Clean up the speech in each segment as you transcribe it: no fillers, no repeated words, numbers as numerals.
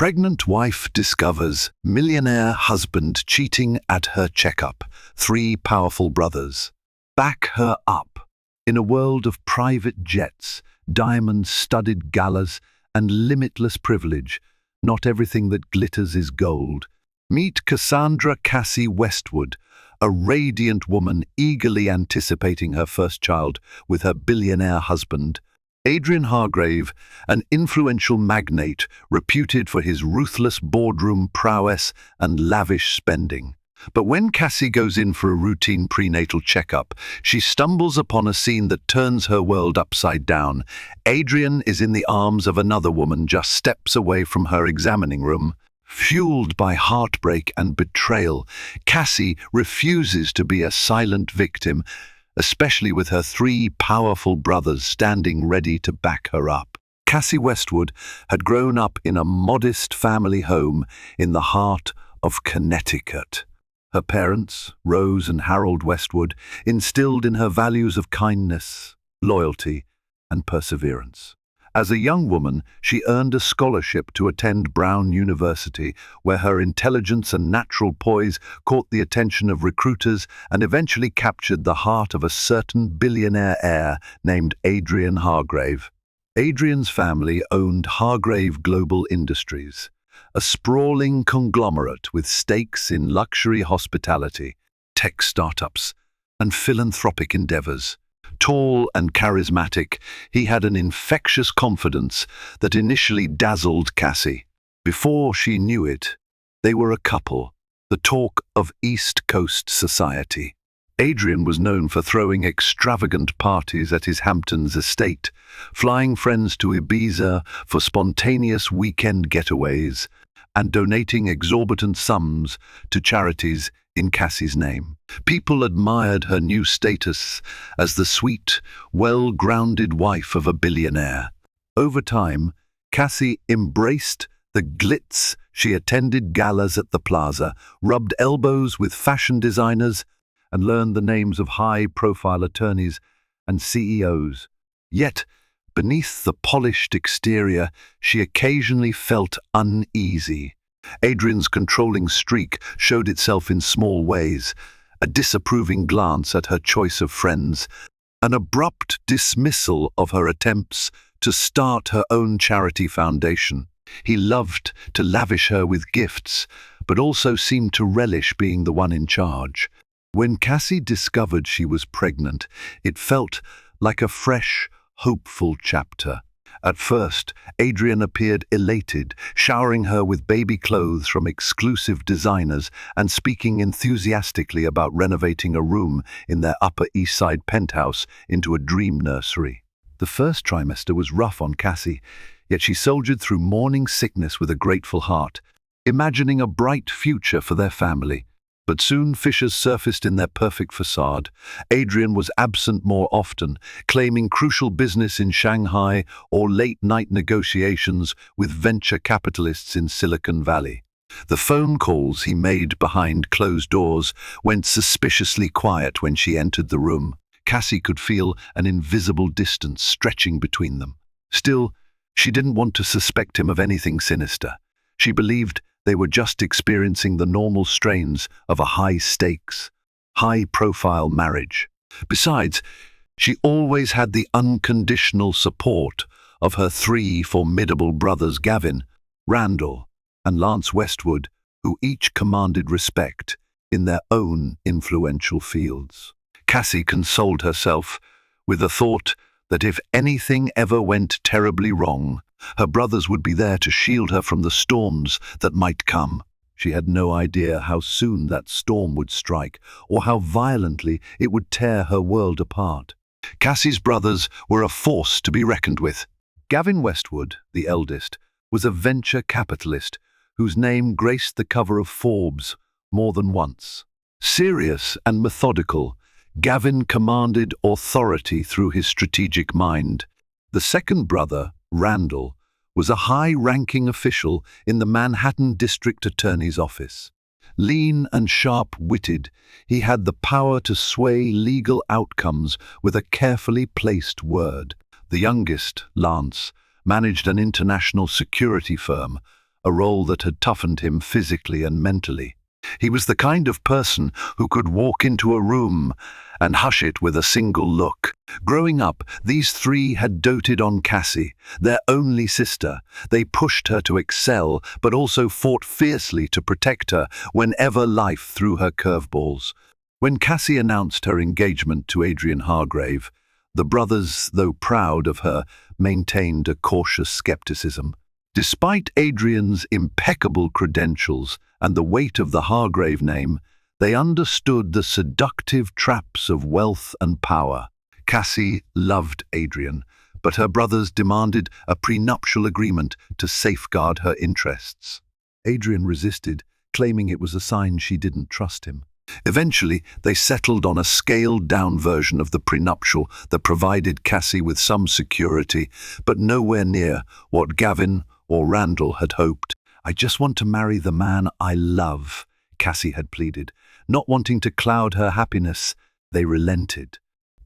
Pregnant wife discovers millionaire husband cheating at her checkup. 3 powerful brothers. Back her up. In a world of private jets, diamond-studded galas, and limitless privilege, not everything that glitters is gold. Meet Cassandra Cassie Westwood, a radiant woman eagerly anticipating her first child with her billionaire husband. Adrian Hargrave, an influential magnate reputed for his ruthless boardroom prowess and lavish spending. But when Cassie goes in for a routine prenatal checkup, she stumbles upon a scene that turns her world upside down. Adrian is in the arms of another woman just steps away from her examining room. Fueled by heartbreak and betrayal, Cassie refuses to be a silent victim, especially with her 3 powerful brothers standing ready to back her up. Cassie Westwood had grown up in a modest family home in the heart of Connecticut. Her parents, Rose and Harold Westwood, instilled in her values of kindness, loyalty, and perseverance. As a young woman, she earned a scholarship to attend Brown University, where her intelligence and natural poise caught the attention of recruiters and eventually captured the heart of a certain billionaire heir named Adrian Hargrave. Adrian's family owned Hargrave Global Industries, a sprawling conglomerate with stakes in luxury hospitality, tech startups, and philanthropic endeavors. Tall and charismatic, he had an infectious confidence that initially dazzled Cassie. Before she knew it, they were a couple, the talk of East Coast society. Adrian was known for throwing extravagant parties at his Hamptons estate, flying friends to Ibiza for spontaneous weekend getaways, and donating exorbitant sums to charities in Cassie's name. People admired her new status as the sweet, well-grounded wife of a billionaire. Over time, Cassie embraced the glitz. She attended galas at the plaza, rubbed elbows with fashion designers, and learned the names of high-profile attorneys and CEOs. Yet, beneath the polished exterior, she occasionally felt uneasy. Adrian's controlling streak showed itself in small ways: a disapproving glance at her choice of friends, an abrupt dismissal of her attempts to start her own charity foundation. He loved to lavish her with gifts, but also seemed to relish being the one in charge. When Cassie discovered she was pregnant, it felt like a fresh, hopeful chapter. At first, Adrian appeared elated, showering her with baby clothes from exclusive designers and speaking enthusiastically about renovating a room in their Upper East Side penthouse into a dream nursery. The first trimester was rough on Cassie, yet she soldiered through morning sickness with a grateful heart, imagining a bright future for their family. But soon fissures surfaced in their perfect facade. Adrian was absent more often, claiming crucial business in Shanghai or late-night negotiations with venture capitalists in Silicon Valley. The phone calls he made behind closed doors went suspiciously quiet when she entered the room. Cassie could feel an invisible distance stretching between them. Still, she didn't want to suspect him of anything sinister. She believed they were just experiencing the normal strains of a high-stakes, high-profile marriage. Besides, she always had the unconditional support of her 3 formidable brothers Gavin, Randall, and Lance Westwood, who each commanded respect in their own influential fields. Cassie consoled herself with the thought that if anything ever went terribly wrong, her brothers would be there to shield her from the storms that might come. She had no idea how soon that storm would strike, or how violently it would tear her world apart. Cassie's brothers were a force to be reckoned with. Gavin Westwood, the eldest, was a venture capitalist whose name graced the cover of Forbes more than once. Serious and methodical, Gavin commanded authority through his strategic mind. The second brother, Randall, was a high-ranking official in the Manhattan District Attorney's office. Lean and sharp-witted, he had the power to sway legal outcomes with a carefully placed word. The youngest, Lance, managed an international security firm, a role that had toughened him physically and mentally. He was the kind of person who could walk into a room and hush it with a single look. Growing up, these three had doted on Cassie, their only sister. They pushed her to excel, but also fought fiercely to protect her whenever life threw her curveballs. When Cassie announced her engagement to Adrian Hargrave, the brothers, though proud of her, maintained a cautious skepticism. Despite Adrian's impeccable credentials and the weight of the Hargrave name, they understood the seductive traps of wealth and power. Cassie loved Adrian, but her brothers demanded a prenuptial agreement to safeguard her interests. Adrian resisted, claiming it was a sign she didn't trust him. Eventually, they settled on a scaled-down version of the prenuptial that provided Cassie with some security, but nowhere near what Gavin or Randall had hoped. "I just want to marry the man I love," Cassie had pleaded. Not wanting to cloud her happiness, they relented.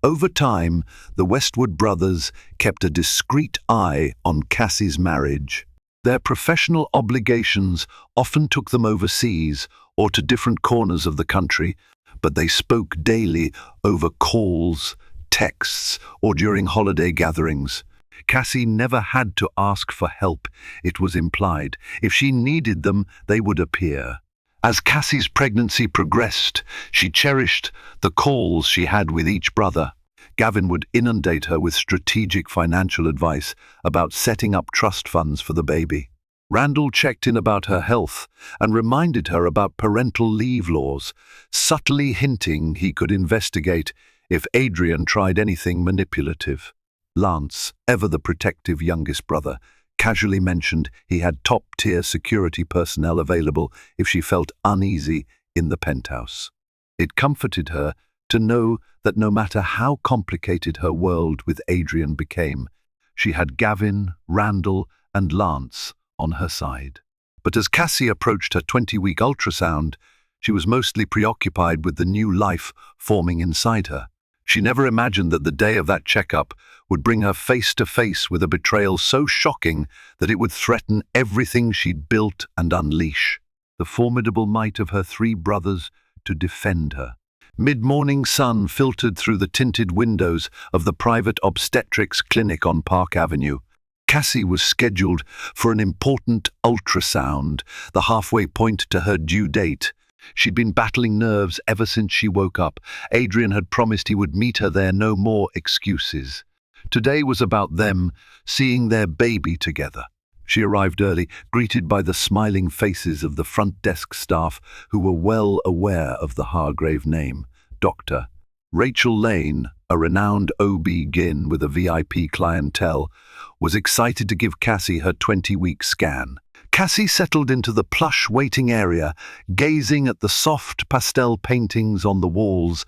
Over time, the Westwood brothers kept a discreet eye on Cassie's marriage. Their professional obligations often took them overseas or to different corners of the country, but they spoke daily over calls, texts, or during holiday gatherings. Cassie never had to ask for help, it was implied. If she needed them, they would appear. As Cassie's pregnancy progressed, she cherished the calls she had with each brother. Gavin would inundate her with strategic financial advice about setting up trust funds for the baby. Randall checked in about her health and reminded her about parental leave laws, subtly hinting he could investigate if Adrian tried anything manipulative. Lance, ever the protective youngest brother, casually mentioned he had top-tier security personnel available if she felt uneasy in the penthouse. It comforted her to know that no matter how complicated her world with Adrian became, she had Gavin, Randall, and Lance on her side. But as Cassie approached her 20-week ultrasound, she was mostly preoccupied with the new life forming inside her. She never imagined that the day of that checkup would bring her face to face with a betrayal so shocking that it would threaten everything she'd built and unleash the formidable might of her three brothers to defend her. Mid-morning sun filtered through the tinted windows of the private obstetrics clinic on Park Avenue. Cassie was scheduled for an important ultrasound, the halfway point to her due date. She'd been battling nerves ever since she woke up. Adrian had promised he would meet her there, no more excuses. Today was about them seeing their baby together. She arrived early, greeted by the smiling faces of the front desk staff who were well aware of the Hargrave name. Dr. Rachel Lane, a renowned OB-GYN with a VIP clientele, was excited to give Cassie her 20-week scan. Cassie settled into the plush waiting area, gazing at the soft pastel paintings on the walls,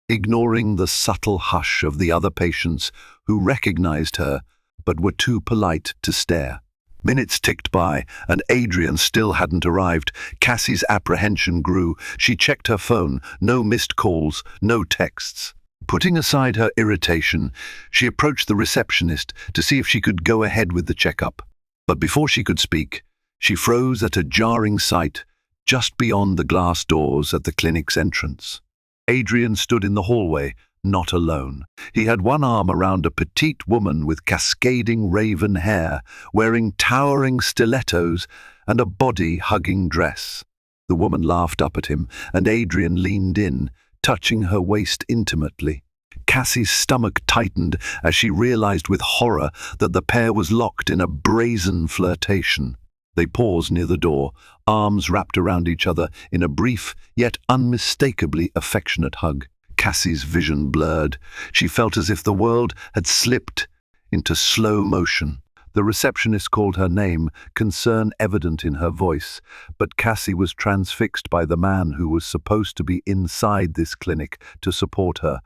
ignoring the subtle hush of the other patients who recognized her but were too polite to stare. Minutes ticked by, and Adrian still hadn't arrived. Cassie's apprehension grew. She checked her phone. No missed calls, no texts. Putting aside her irritation, she approached the receptionist to see if she could go ahead with the checkup. But before she could speak, she froze at a jarring sight just beyond the glass doors at the clinic's entrance. Adrian stood in the hallway, not alone. He had one arm around a petite woman with cascading raven hair, wearing towering stilettos and a body-hugging dress. The woman laughed up at him, and Adrian leaned in, touching her waist intimately. Cassie's stomach tightened as she realized with horror that the pair was locked in a brazen flirtation. They paused near the door, arms wrapped around each other in a brief yet unmistakably affectionate hug. Cassie's vision blurred. She felt as if the world had slipped into slow motion. The receptionist called her name, concern evident in her voice, but Cassie was transfixed by the man who was supposed to be inside this clinic to support her,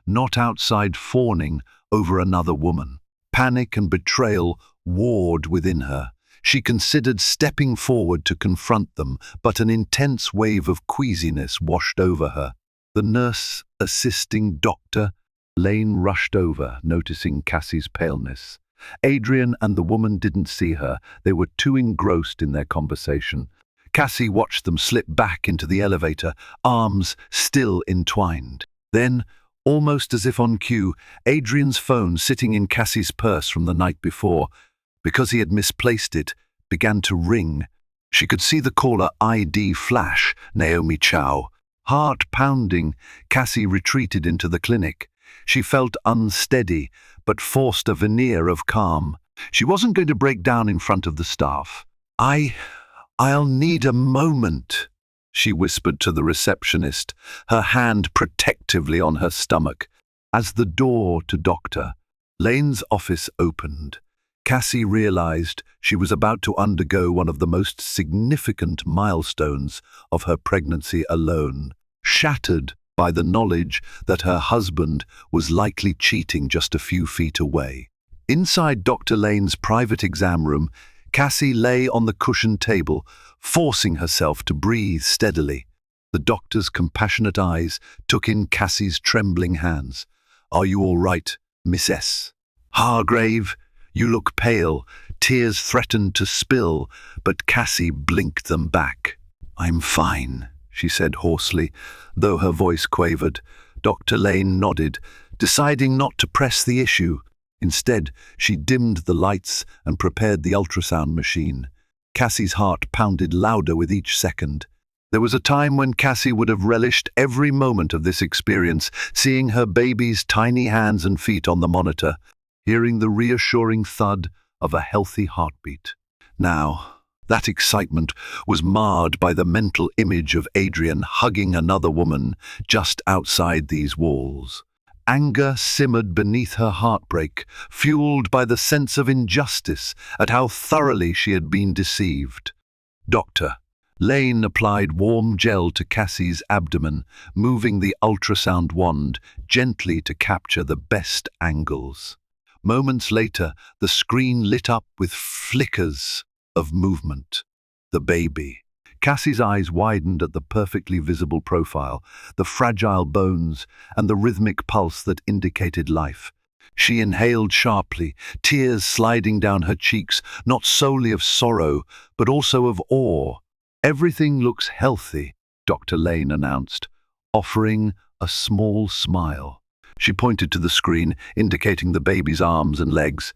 not outside fawning over another woman. Panic and betrayal warred within her. She considered stepping forward to confront them, but an intense wave of queasiness washed over her. The nurse assisting Dr. Lane rushed over, noticing Cassie's paleness. Adrian and the woman didn't see her. They were too engrossed in their conversation. Cassie watched them slip back into the elevator, arms still entwined. Then, almost as if on cue, Adrian's phone, sitting in Cassie's purse from the night before, because he had misplaced it, began to ring. She could see the caller ID flash, Naomi Chow. Heart pounding, Cassie retreated into the clinic. She felt unsteady, but forced a veneer of calm. She wasn't going to break down in front of the staff. I'll need a moment, she whispered to the receptionist, her hand protectively on her stomach. As the door to Dr. Lane's office opened, Cassie realized she was about to undergo one of the most significant milestones of her pregnancy alone, shattered by the knowledge that her husband was likely cheating just a few feet away. Inside Dr. Lane's private exam room, Cassie lay on the cushioned table, forcing herself to breathe steadily. The doctor's compassionate eyes took in Cassie's trembling hands. "Are you all right, Miss S?" "Hargrave, you look pale." Tears threatened to spill, but Cassie blinked them back. "I'm fine," she said hoarsely, though her voice quavered. Dr. Lane nodded, deciding not to press the issue. Instead, she dimmed the lights and prepared the ultrasound machine. Cassie's heart pounded louder with each second. There was a time when Cassie would have relished every moment of this experience, seeing her baby's tiny hands and feet on the monitor, hearing the reassuring thud of a healthy heartbeat. Now, that excitement was marred by the mental image of Adrian hugging another woman just outside these walls. Anger simmered beneath her heartbreak, fueled by the sense of injustice at how thoroughly she had been deceived. Dr. Lane applied warm gel to Cassie's abdomen, moving the ultrasound wand gently to capture the best angles. Moments later, the screen lit up with flickers of movement. The baby. Cassie's eyes widened at the perfectly visible profile, the fragile bones, and the rhythmic pulse that indicated life. She inhaled sharply, tears sliding down her cheeks, not solely of sorrow, but also of awe. "Everything looks healthy," Dr. Lane announced, offering a small smile. She pointed to the screen, indicating the baby's arms and legs.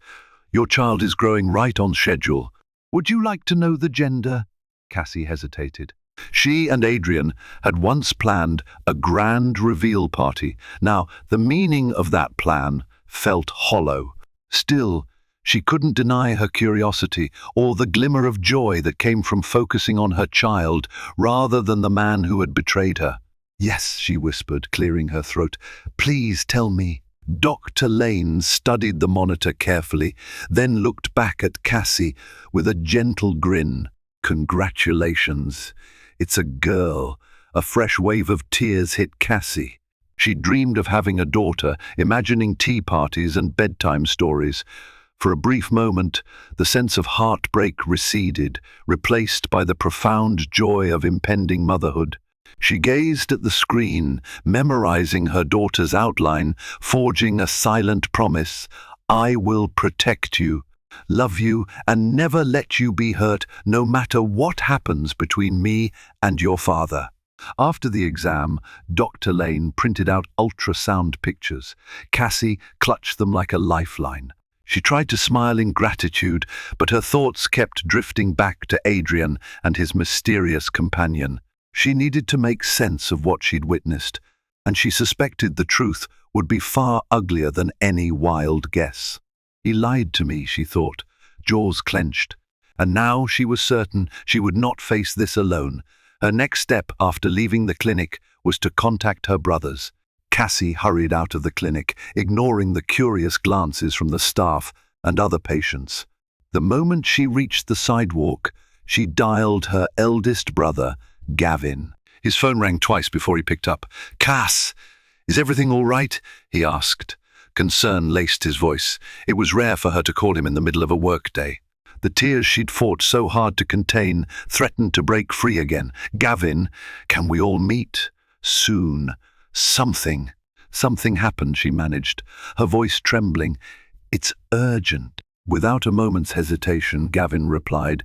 "Your child is growing right on schedule. Would you like to know the gender?" Cassie hesitated. She and Adrian had once planned a grand reveal party. Now, the meaning of that plan felt hollow. Still, she couldn't deny her curiosity or the glimmer of joy that came from focusing on her child rather than the man who had betrayed her. "Yes," she whispered, clearing her throat. "Please tell me." Dr. Lane studied the monitor carefully, then looked back at Cassie with a gentle grin. "Congratulations. It's a girl." A fresh wave of tears hit Cassie. She dreamed of having a daughter, imagining tea parties and bedtime stories. For a brief moment, the sense of heartbreak receded, replaced by the profound joy of impending motherhood. She gazed at the screen, memorizing her daughter's outline, forging a silent promise. "I will protect you, love you, and never let you be hurt, no matter what happens between me and your father." After the exam, Dr. Lane printed out ultrasound pictures. Cassie clutched them like a lifeline. She tried to smile in gratitude, but her thoughts kept drifting back to Adrian and his mysterious companion. She needed to make sense of what she'd witnessed, and she suspected the truth would be far uglier than any wild guess. "He lied to me," she thought, jaws clenched. And now she was certain she would not face this alone. Her next step after leaving the clinic was to contact her brothers. Cassie hurried out of the clinic, ignoring the curious glances from the staff and other patients. The moment she reached the sidewalk, she dialed her eldest brother, Gavin. His phone rang twice before he picked up. "Cass, is everything all right?" he asked. Concern laced his voice. It was rare for her to call him in the middle of a workday. The tears she'd fought so hard to contain threatened to break free again. "Gavin, can we all meet? Soon. Something happened," she managed, her voice trembling. "It's urgent." Without a moment's hesitation, Gavin replied,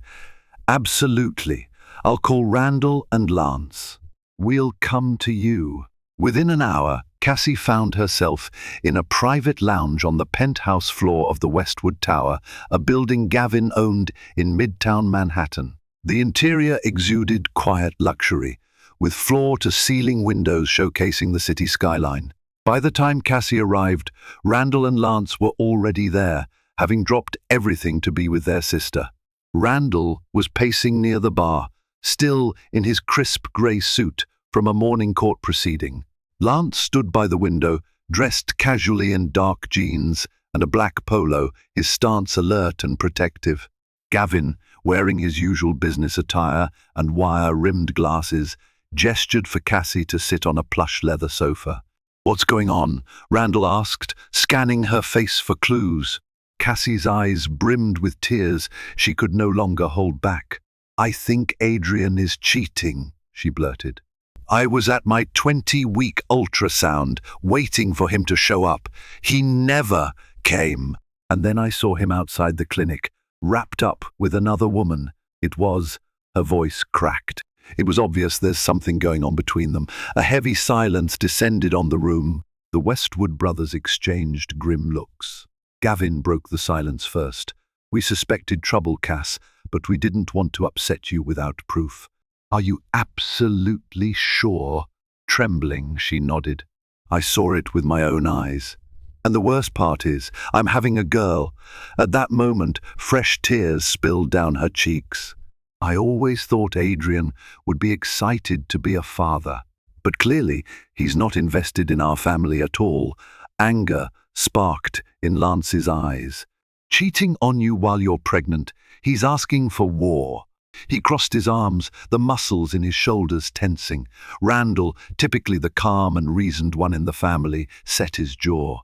"Absolutely. I'll call Randall and Lance. We'll come to you." Within an hour, Cassie found herself in a private lounge on the penthouse floor of the Westwood Tower, a building Gavin owned in Midtown Manhattan. The interior exuded quiet luxury, with floor-to-ceiling windows showcasing the city skyline. By the time Cassie arrived, Randall and Lance were already there, having dropped everything to be with their sister. Randall was pacing near the bar, still in his crisp grey suit from a morning court proceeding. Lance stood by the window, dressed casually in dark jeans and a black polo, his stance alert and protective. Gavin, wearing his usual business attire and wire-rimmed glasses, gestured for Cassie to sit on a plush leather sofa. "What's going on?" Randall asked, scanning her face for clues. Cassie's eyes brimmed with tears she could no longer hold back. "I think Adrian is cheating," she blurted. "I was at my 20-week ultrasound, waiting for him to show up. He never came. And then I saw him outside the clinic, wrapped up with another woman. It was..." Her voice cracked. It was obvious there's something going on between them. A heavy silence descended on the room. The Westwood brothers exchanged grim looks. Gavin broke the silence first. "We suspected trouble, Cass, but we didn't want to upset you without proof." "Are you absolutely sure?" Trembling, she nodded. "I saw it with my own eyes. And the worst part is, I'm having a girl." At that moment, fresh tears spilled down her cheeks. "I always thought Adrian would be excited to be a father. But clearly, he's not invested in our family at all." Anger sparked in Lance's eyes. "Cheating on you while you're pregnant. He's asking for war." He crossed his arms, the muscles in his shoulders tensing. Randall, typically the calm and reasoned one in the family, set his jaw.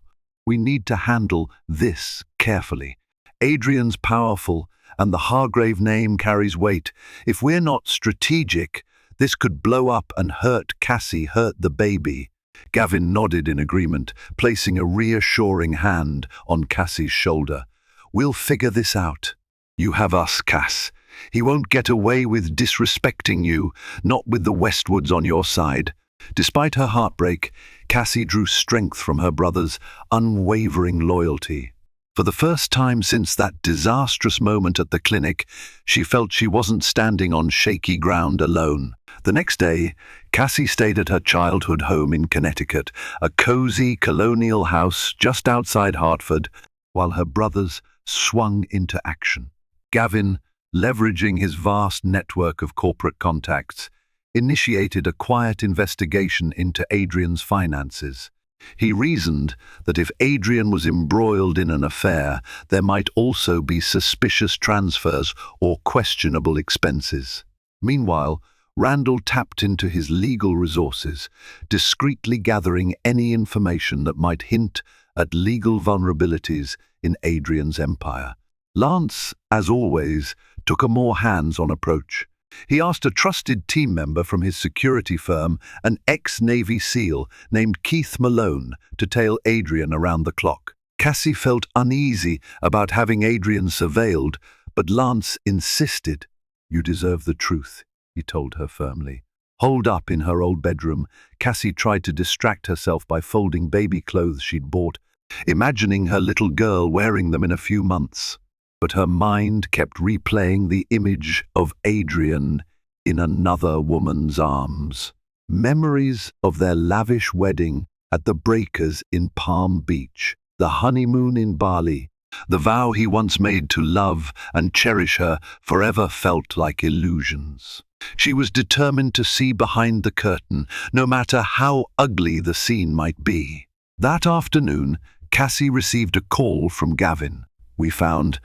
"We need to handle this carefully. Adrian's powerful, and the Hargrave name carries weight. If we're not strategic, this could blow up and hurt Cassie, hurt the baby." Gavin nodded in agreement, placing a reassuring hand on Cassie's shoulder. "We'll figure this out. You have us, Cass. He won't get away with disrespecting you, not with the Westwoods on your side." Despite her heartbreak, Cassie drew strength from her brother's unwavering loyalty. For the first time since that disastrous moment at the clinic, she felt she wasn't standing on shaky ground alone. The next day, Cassie stayed at her childhood home in Connecticut, a cozy colonial house just outside Hartford, while her brothers swung into action. Gavin, leveraging his vast network of corporate contacts, initiated a quiet investigation into Adrian's finances. He reasoned that if Adrian was embroiled in an affair, there might also be suspicious transfers or questionable expenses. Meanwhile, Randall tapped into his legal resources, discreetly gathering any information that might hint at legal vulnerabilities in Adrian's empire. Lance, as always, took a more hands-on approach. He asked a trusted team member from his security firm, an ex-Navy SEAL named Keith Malone, to tail Adrian around the clock. Cassie felt uneasy about having Adrian surveilled, but Lance insisted. "You deserve the truth," he told her firmly. Holed up in her old bedroom, Cassie tried to distract herself by folding baby clothes she'd bought, imagining her little girl wearing them in a few months. But her mind kept replaying the image of Adrian in another woman's arms. Memories of their lavish wedding at the Breakers in Palm Beach, the honeymoon in Bali, the vow he once made to love and cherish her forever felt like illusions. She was determined to see behind the curtain, no matter how ugly the scene might be. That afternoon, Cassie received a call from Gavin. "We found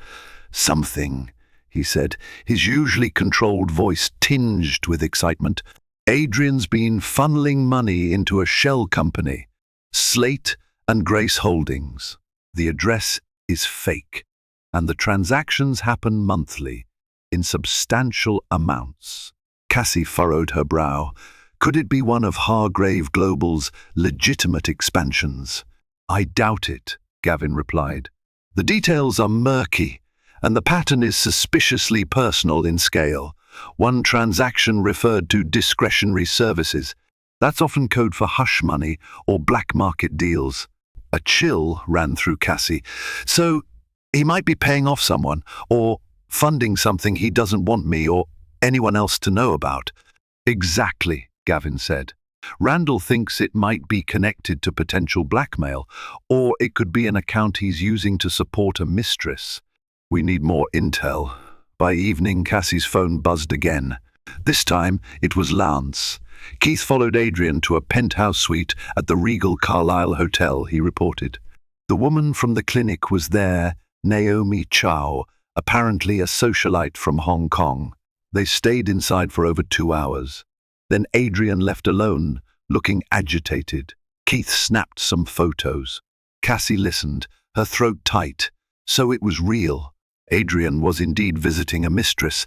something," he said, his usually controlled voice tinged with excitement. "Adrian's been funneling money into a shell company, Slate and Grace Holdings. The address is fake, and the transactions happen monthly, in substantial amounts." Cassie furrowed her brow. Could it be one of Hargrave Global's legitimate expansions? "I doubt it," Gavin replied. "The details are murky, And the pattern is suspiciously personal in scale. One transaction referred to discretionary services. That's often code for hush money or black market deals. A chill ran through Cassie. So, he might be paying off someone, or funding something he doesn't want me or anyone else to know about. Exactly, Gavin said. Randall thinks it might be connected to potential blackmail, or it could be an account he's using to support a mistress. We need more intel. By evening, Cassie's phone buzzed again. This time, it was Lance. Keith followed Adrian to a penthouse suite at the Regal Carlisle Hotel, he reported. The woman from the clinic was there, Naomi Chow, apparently a socialite from Hong Kong. They stayed inside for over 2 hours. Then Adrian left alone, looking agitated. Keith snapped some photos. Cassie listened, her throat tight. So it was real. Adrian was indeed visiting a mistress,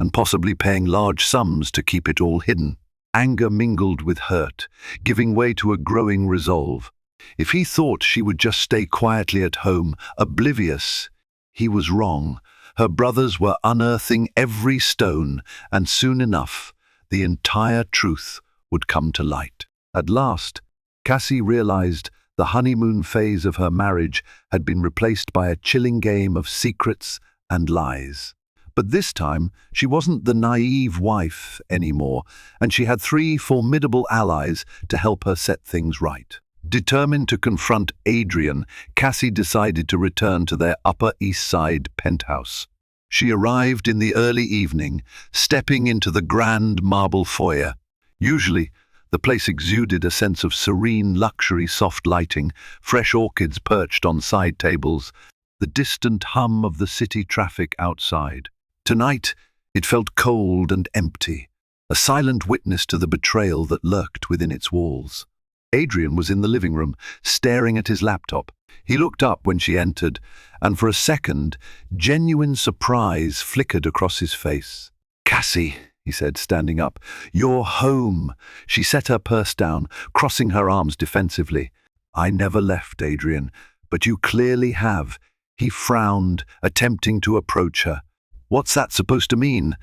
and possibly paying large sums to keep it all hidden. Anger mingled with hurt, giving way to a growing resolve. If he thought she would just stay quietly at home, oblivious, he was wrong. Her brothers were unearthing every stone, and soon enough, the entire truth would come to light. At last, Cassie realized the honeymoon phase of her marriage had been replaced by a chilling game of secrets and lies. But this time, she wasn't the naive wife anymore, and she had 3 formidable allies to help her set things right. Determined to confront Adrian, Cassie decided to return to their Upper East Side penthouse. She arrived in the early evening, stepping into the grand marble foyer. Usually, the place exuded a sense of serene luxury, soft lighting, fresh orchids perched on side tables, the distant hum of the city traffic outside. Tonight, it felt cold and empty, a silent witness to the betrayal that lurked within its walls. Adrian was in the living room, staring at his laptop. He looked up when she entered, and for a second, genuine surprise flickered across his face. "Cassie," he said, standing up, "you're home." She set her purse down, crossing her arms defensively. "I never left, Adrian, but you clearly have." He frowned, attempting to approach her. "What's that supposed to mean?"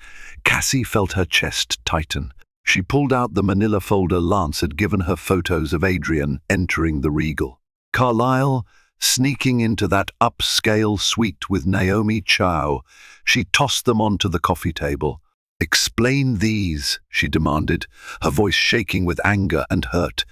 Cassie felt her chest tighten. She pulled out the manila folder Lance had given her, photos of Adrian entering the Regal Carlisle, sneaking into that upscale suite with Naomi Chow. She tossed them onto the coffee table. "Explain these," she demanded, her voice shaking with anger and hurt.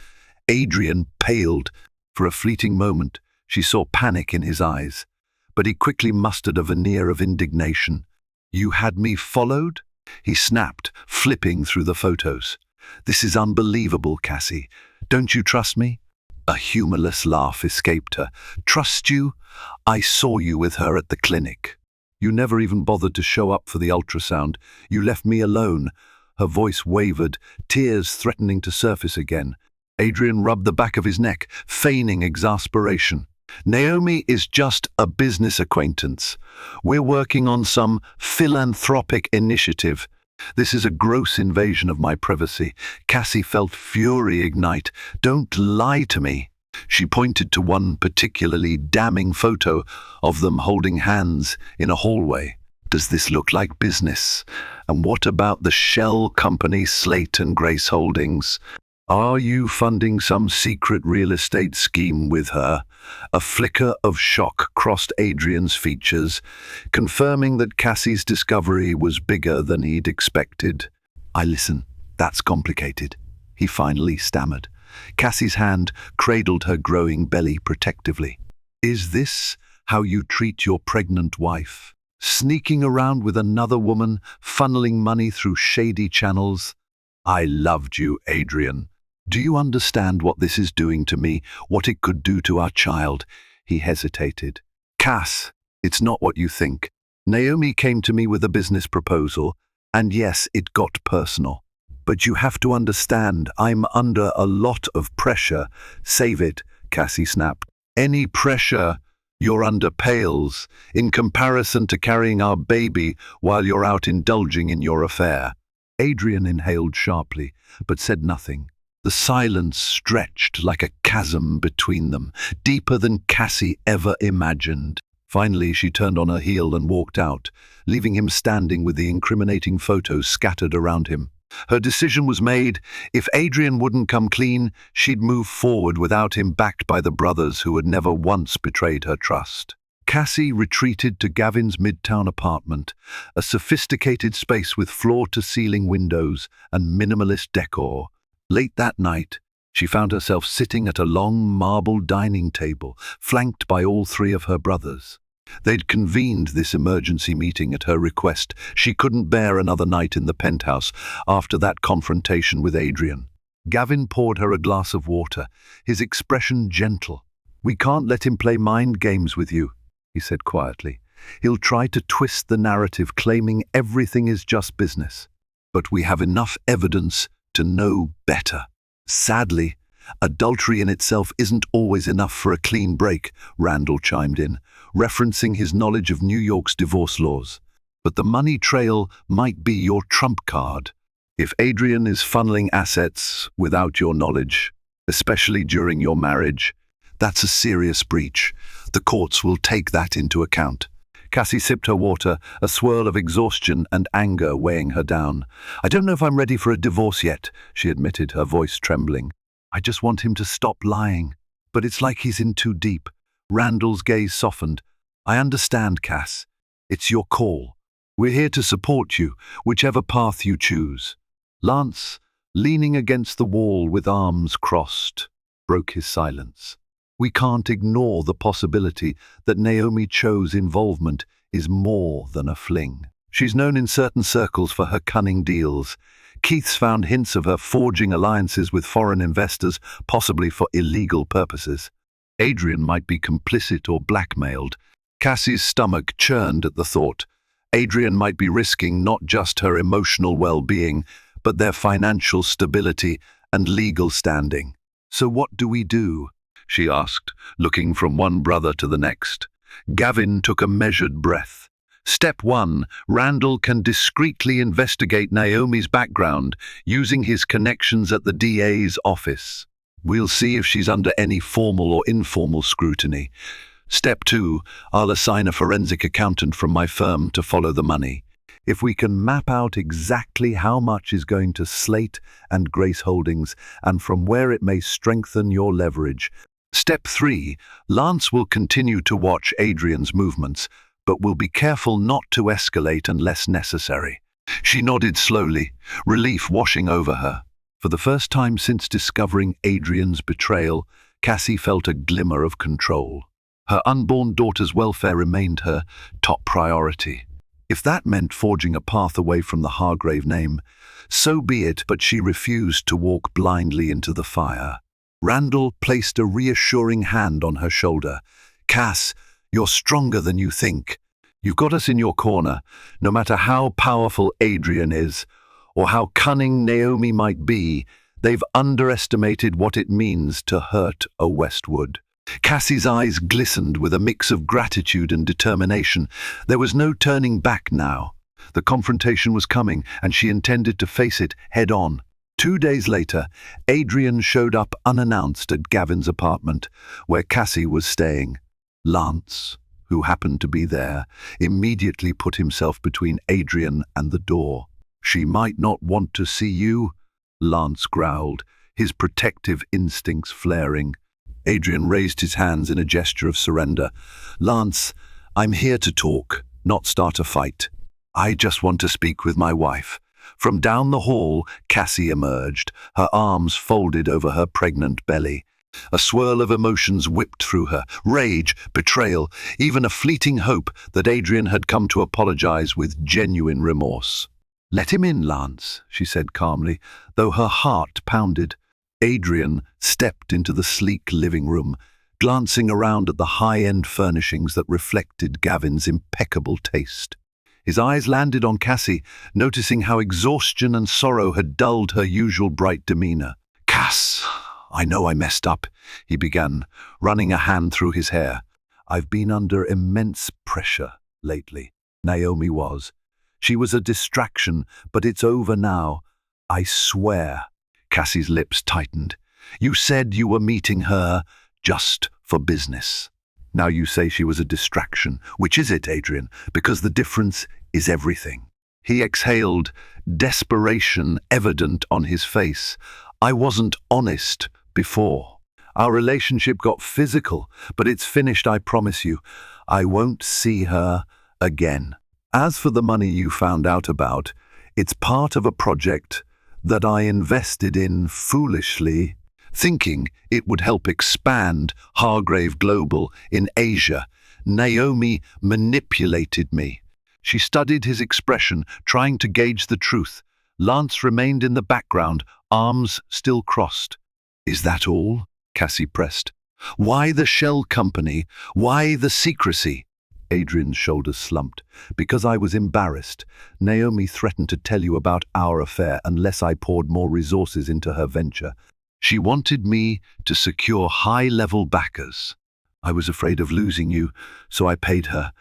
Adrian paled. For a fleeting moment, she saw panic in his eyes, but he quickly mustered a veneer of indignation. "You had me followed?" he snapped, flipping through the photos. "This is unbelievable, Cassie. Don't you trust me?" A humorless laugh escaped her. "Trust you? I saw you with her at the clinic. You never even bothered to show up for the ultrasound. You left me alone." Her voice wavered, tears threatening to surface again. Adrian rubbed the back of his neck, feigning exasperation. "Naomi is just a business acquaintance. We're working on some philanthropic initiative. This is a gross invasion of my privacy." Cassie felt fury ignite. "Don't lie to me." She pointed to one particularly damning photo of them holding hands in a hallway. "Does this look like business? And what about the shell company Slate and Grace Holdings? Are you funding some secret real estate scheme with her?" A flicker of shock crossed Adrian's features, confirming that Cassie's discovery was bigger than he'd expected. Listen, that's complicated," he finally stammered. Cassie's hand cradled her growing belly protectively. "Is this how you treat your pregnant wife? Sneaking around with another woman, funneling money through shady channels? I loved you, Adrian. Do you understand what this is doing to me, what it could do to our child?" He hesitated. "Cass, it's not what you think. Naomi came to me with a business proposal, and yes, it got personal. But you have to understand, I'm under a lot of pressure." "Save it," Cassie snapped. "Any pressure you're under pales in comparison to carrying our baby while you're out indulging in your affair." Adrian inhaled sharply, but said nothing. The silence stretched like a chasm between them, deeper than Cassie ever imagined. Finally, she turned on her heel and walked out, leaving him standing with the incriminating photos scattered around him. Her decision was made. If Adrian wouldn't come clean, she'd move forward without him, backed by the brothers who had never once betrayed her trust. Cassie retreated to Gavin's midtown apartment, a sophisticated space with floor-to-ceiling windows and minimalist decor. Late that night, she found herself sitting at a long marble dining table, flanked by all three of her brothers. They'd convened this emergency meeting at her request. She couldn't bear another night in the penthouse after that confrontation with Adrian. Gavin poured her a glass of water, his expression gentle. "We can't let him play mind games with you," he said quietly. "He'll try to twist the narrative, claiming everything is just business. But we have enough evidence to know better." "Sadly, adultery in itself isn't always enough for a clean break," Randall chimed in, referencing his knowledge of New York's divorce laws. "But the money trail might be your trump card. If Adrian is funneling assets without your knowledge, especially during your marriage, that's a serious breach. The courts will take that into account." Cassie sipped her water, a swirl of exhaustion and anger weighing her down. "I don't know if I'm ready for a divorce yet," she admitted, her voice trembling. "I just want him to stop lying. But it's like he's in too deep." Randall's gaze softened. "I understand, Cass. It's your call. We're here to support you, whichever path you choose." Lance, leaning against the wall with arms crossed, broke his silence. "We can't ignore the possibility that Naomi Cho's involvement is more than a fling. She's known in certain circles for her cunning deals. Keith's found hints of her forging alliances with foreign investors, possibly for illegal purposes. Adrian might be complicit or blackmailed." Cassie's stomach churned at the thought. Adrian might be risking not just her emotional well-being, but their financial stability and legal standing. "So what do we do?" she asked, looking from one brother to the next. Gavin took a measured breath. "Step 1, Randall can discreetly investigate Naomi's background using his connections at the DA's office. We'll see if she's under any formal or informal scrutiny. Step 2, I'll assign a forensic accountant from my firm to follow the money. If we can map out exactly how much is going to Slate and Grace Holdings and from where it may strengthen your leverage. Step 3, Lance will continue to watch Adrian's movements, but will be careful not to escalate unless necessary." She nodded slowly, relief washing over her. For the first time since discovering Adrian's betrayal, Cassie felt a glimmer of control. Her unborn daughter's welfare remained her top priority. If that meant forging a path away from the Hargrave name, so be it, but she refused to walk blindly into the fire. Randall placed a reassuring hand on her shoulder. "Cass, you're stronger than you think. You've got us in your corner, no matter how powerful Adrian is, or how cunning Naomi might be. They've underestimated what it means to hurt a Westwood." Cassie's eyes glistened with a mix of gratitude and determination. There was no turning back now. The confrontation was coming, and she intended to face it head on. 2 days later, Adrian showed up unannounced at Gavin's apartment, where Cassie was staying. Lance, who happened to be there, immediately put himself between Adrian and the door. "She might not want to see you," Lance growled, his protective instincts flaring. Adrian raised his hands in a gesture of surrender. "Lance, I'm here to talk, not start a fight. I just want to speak with my wife." From down the hall, Cassie emerged, her arms folded over her pregnant belly. A swirl of emotions whipped through her: rage, betrayal, even a fleeting hope that Adrian had come to apologize with genuine remorse. "Let him in, Lance," she said calmly, though her heart pounded. Adrian stepped into the sleek living room, glancing around at the high-end furnishings that reflected Gavin's impeccable taste. His eyes landed on Cassie, noticing how exhaustion and sorrow had dulled her usual bright demeanor. "Cass, I know I messed up," he began, running a hand through his hair. "I've been under immense pressure lately." Naomi was. "She was a distraction, but it's over now. I swear." Cassie's lips tightened. "You said you were meeting her just for business." Now you say she was a distraction. Which is it, Adrian? Because the difference is everything. He exhaled, desperation evident on his face. I wasn't honest before. Our relationship got physical, but it's finished, I promise you. I won't see her again. As for the money you found out about, it's part of a project that I invested in foolishly, thinking it would help expand Hargrave Global in Asia. Naomi manipulated me. She studied his expression, trying to gauge the truth. Lance remained in the background, arms still crossed. Is that all? Cassie pressed. Why the shell company? Why the secrecy? Adrian's shoulders slumped. Because I was embarrassed. Naomi threatened to tell you about our affair unless I poured more resources into her venture. She wanted me to secure high-level backers. I was afraid of losing you, so I paid her.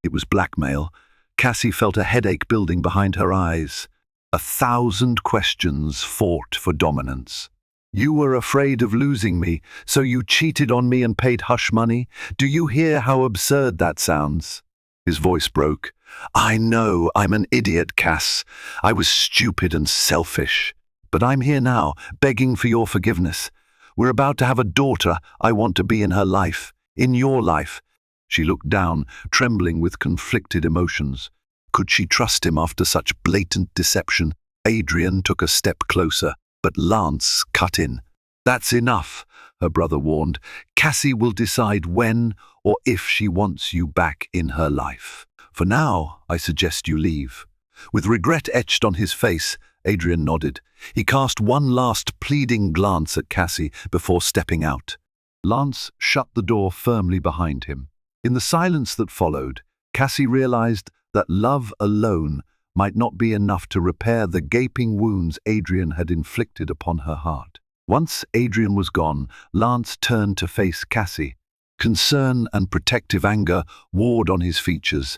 It was blackmail. Cassie felt a headache building behind her eyes. 1,000 questions fought for dominance. You were afraid of losing me, so you cheated on me and paid hush money? Do you hear how absurd that sounds? His voice broke. I know I'm an idiot, Cass. I was stupid and selfish. But I'm here now, begging for your forgiveness. We're about to have a daughter. I want to be in her life, in your life. She looked down, trembling with conflicted emotions. Could she trust him after such blatant deception? Adrian took a step closer, but Lance cut in. That's enough, her brother warned. Cassie will decide when or if she wants you back in her life. For now, I suggest you leave. With regret etched on his face, Adrian nodded. He cast one last pleading glance at Cassie before stepping out. Lance shut the door firmly behind him. In the silence that followed, Cassie realized that love alone might not be enough to repair the gaping wounds Adrian had inflicted upon her heart. Once Adrian was gone, Lance turned to face Cassie. Concern and protective anger warred on his features.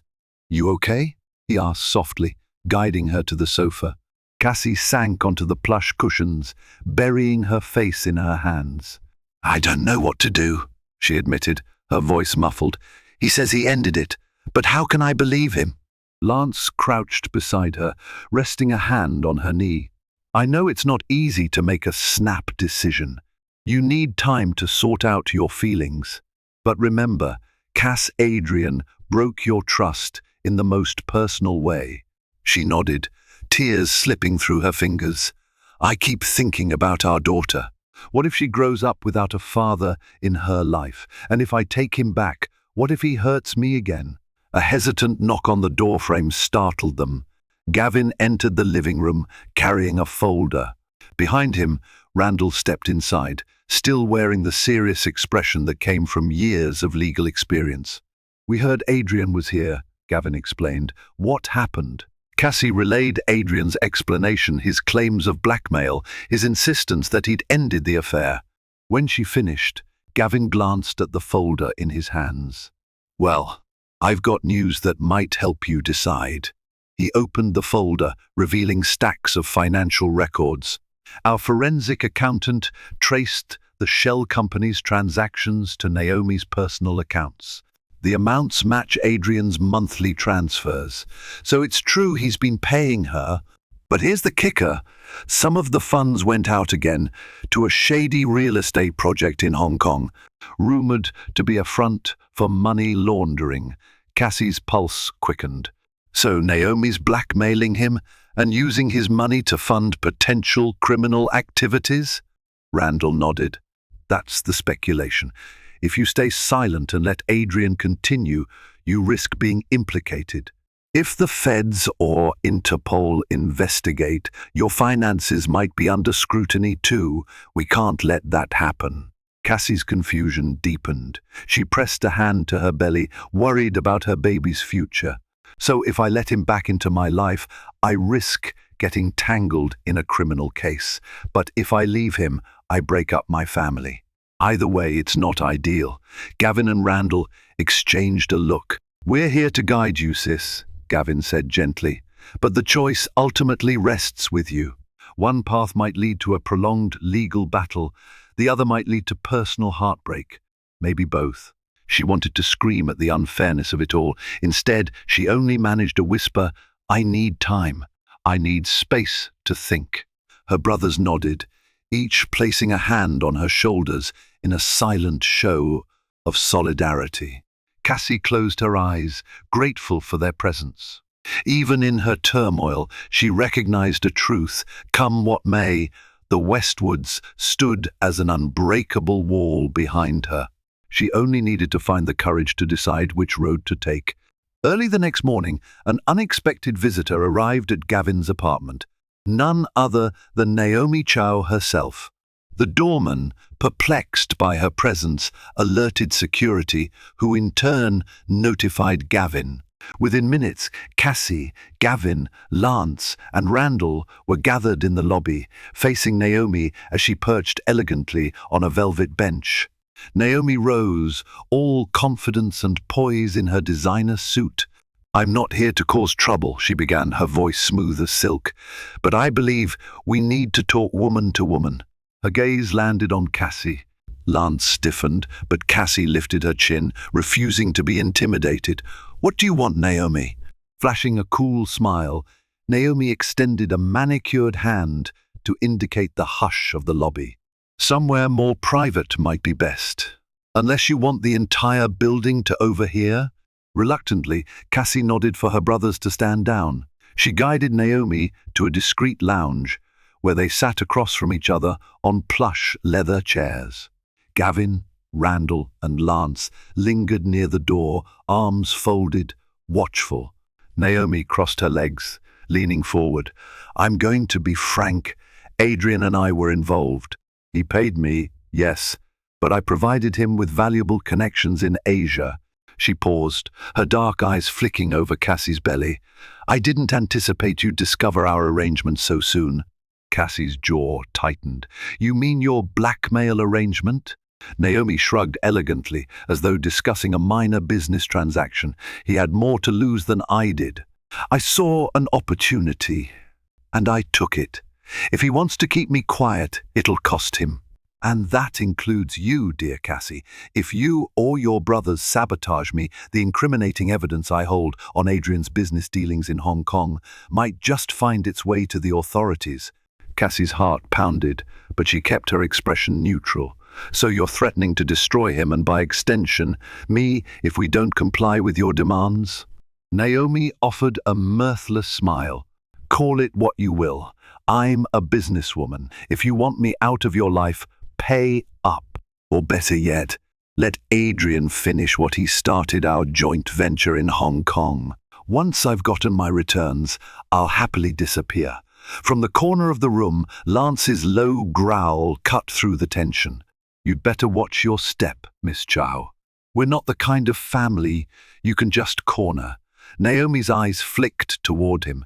You okay? He asked softly, guiding her to the sofa. Cassie sank onto the plush cushions, burying her face in her hands. I don't know what to do, she admitted, her voice muffled. He says he ended it, but how can I believe him? Lance crouched beside her, resting a hand on her knee. I know it's not easy to make a snap decision. You need time to sort out your feelings. But remember, Cass Adrian broke your trust in the most personal way. She nodded, tears slipping through her fingers. I keep thinking about our daughter. What if she grows up without a father in her life? And if I take him back, what if he hurts me again? A hesitant knock on the doorframe startled them. Gavin entered the living room, carrying a folder. Behind him, Randall stepped inside, still wearing the serious expression that came from years of legal experience. We heard Adrian was here, Gavin explained. What happened? Cassie relayed Adrian's explanation, his claims of blackmail, his insistence that he'd ended the affair. When she finished, Gavin glanced at the folder in his hands. Well, I've got news that might help you decide. He opened the folder, revealing stacks of financial records. Our forensic accountant traced the shell company's transactions to Naomi's personal accounts. The amounts match Adrian's monthly transfers. So it's true he's been paying her. But here's the kicker. Some of the funds went out again to a shady real estate project in Hong Kong, rumored to be a front for money laundering. Cassie's pulse quickened. So Naomi's blackmailing him and using his money to fund potential criminal activities? Randall nodded. That's the speculation. If you stay silent and let Adrian continue, you risk being implicated. If the feds or Interpol investigate, your finances might be under scrutiny too. We can't let that happen. Cassie's confusion deepened. She pressed a hand to her belly, worried about her baby's future. So if I let him back into my life, I risk getting tangled in a criminal case. But if I leave him, I break up my family. Either way, it's not ideal. Gavin and Randall exchanged a look. We're here to guide you, sis, Gavin said gently. But the choice ultimately rests with you. One path might lead to a prolonged legal battle. The other might lead to personal heartbreak. Maybe both. She wanted to scream at the unfairness of it all. Instead, she only managed to whisper, "I need time. I need space to think." Her brothers nodded, each placing a hand on her shoulders in a silent show of solidarity. Cassie closed her eyes, grateful for their presence. Even in her turmoil, she recognized a truth. Come what may, the Westwoods stood as an unbreakable wall behind her. She only needed to find the courage to decide which road to take. Early the next morning, an unexpected visitor arrived at Gavin's apartment. None other than Naomi Chow herself. The doorman, perplexed by her presence, alerted security, who in turn notified Gavin. Within minutes, Cassie, Gavin, Lance, and Randall were gathered in the lobby, facing Naomi as she perched elegantly on a velvet bench. Naomi rose, all confidence and poise in her designer suit. "I'm not here to cause trouble," she began, her voice smooth as silk, "but I believe we need to talk woman to woman." Her gaze landed on Cassie. Lance stiffened, but Cassie lifted her chin, refusing to be intimidated. "What do you want, Naomi?" Flashing a cool smile, Naomi extended a manicured hand to indicate the hush of the lobby. "Somewhere more private might be best. Unless you want the entire building to overhear?" Reluctantly, Cassie nodded for her brothers to stand down. She guided Naomi to a discreet lounge, where they sat across from each other on plush leather chairs. Gavin, Randall, and Lance lingered near the door, arms folded, watchful. Naomi crossed her legs, leaning forward. "I'm going to be frank. Adrian and I were involved. He paid me, yes, but I provided him with valuable connections in Asia." She paused, her dark eyes flicking over Cassie's belly. "I didn't anticipate you'd discover our arrangement so soon." Cassie's jaw tightened. "You mean your blackmail arrangement?" Naomi shrugged elegantly, as though discussing a minor business transaction. "He had more to lose than I did. I saw an opportunity, and I took it. If he wants to keep me quiet, it'll cost him. And that includes you, dear Cassie. If you or your brothers sabotage me, the incriminating evidence I hold on Adrian's business dealings in Hong Kong might just find its way to the authorities." Cassie's heart pounded, but she kept her expression neutral. "So you're threatening to destroy him and, by extension, me, if we don't comply with your demands?" Naomi offered a mirthless smile. "Call it what you will. I'm a businesswoman. If you want me out of your life, pay up. Or better yet, let Adrian finish what he started, our joint venture in Hong Kong. Once I've gotten my returns, I'll happily disappear." From the corner of the room, Lance's low growl cut through the tension. "You'd better watch your step, Miss Chow. We're not the kind of family you can just corner." Naomi's eyes flicked toward him.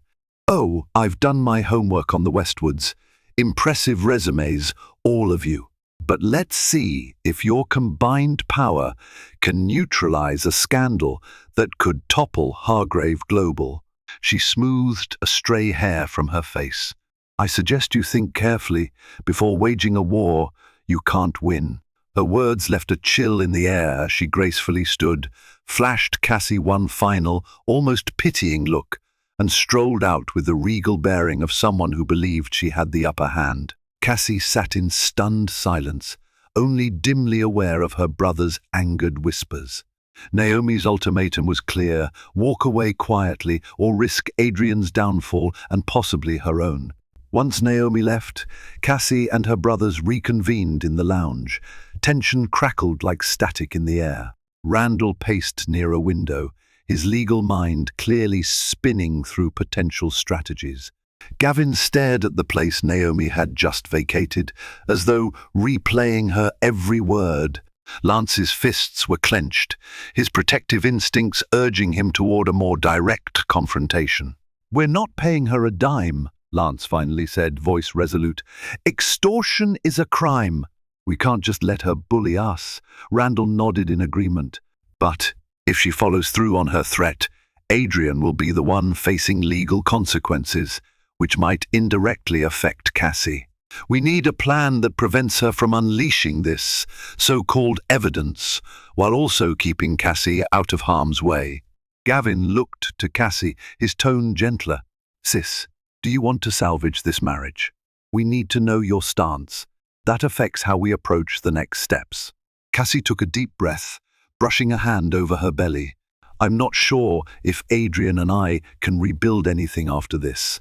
"Oh, I've done my homework on the Westwoods. Impressive resumes, all of you. But let's see if your combined power can neutralize a scandal that could topple Hargrave Global." She smoothed a stray hair from her face. "I suggest you think carefully. Before waging a war you can't win." Her words left a chill in the air as she gracefully stood, flashed Cassie one final, almost pitying look, and strolled out with the regal bearing of someone who believed she had the upper hand. Cassie sat in stunned silence, only dimly aware of her brother's angered whispers. Naomi's ultimatum was clear: walk away quietly or risk Adrian's downfall and possibly her own. Once Naomi left, Cassie and her brothers reconvened in the lounge. Tension crackled like static in the air. Randall paced near a window, his legal mind clearly spinning through potential strategies. Gavin stared at the place Naomi had just vacated, as though replaying her every word. Lance's fists were clenched, his protective instincts urging him toward a more direct confrontation. "We're not paying her a dime," Lance finally said, voice resolute. "Extortion is a crime. We can't just let her bully us." Randall nodded in agreement. "But if she follows through on her threat, Adrian will be the one facing legal consequences, which might indirectly affect Cassie." We need a plan that prevents her from unleashing this so-called evidence, while also keeping Cassie out of harm's way. Gavin looked to Cassie, his tone gentler. Sis, do you want to salvage this marriage? We need to know your stance. That affects how we approach the next steps. Cassie took a deep breath, brushing a hand over her belly. I'm not sure if Adrian and I can rebuild anything after this,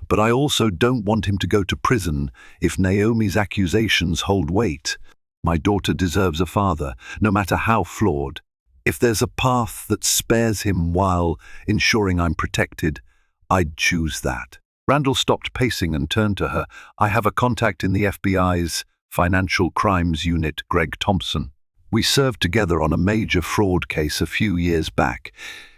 but I also don't want him to go to prison if Naomi's accusations hold weight. My daughter deserves a father, no matter how flawed. If there's a path that spares him while ensuring I'm protected, I'd choose that. Randall stopped pacing and turned to her. I have a contact in the FBI's Financial Crimes Unit, Greg Thompson. We served together on a major fraud case a few years back.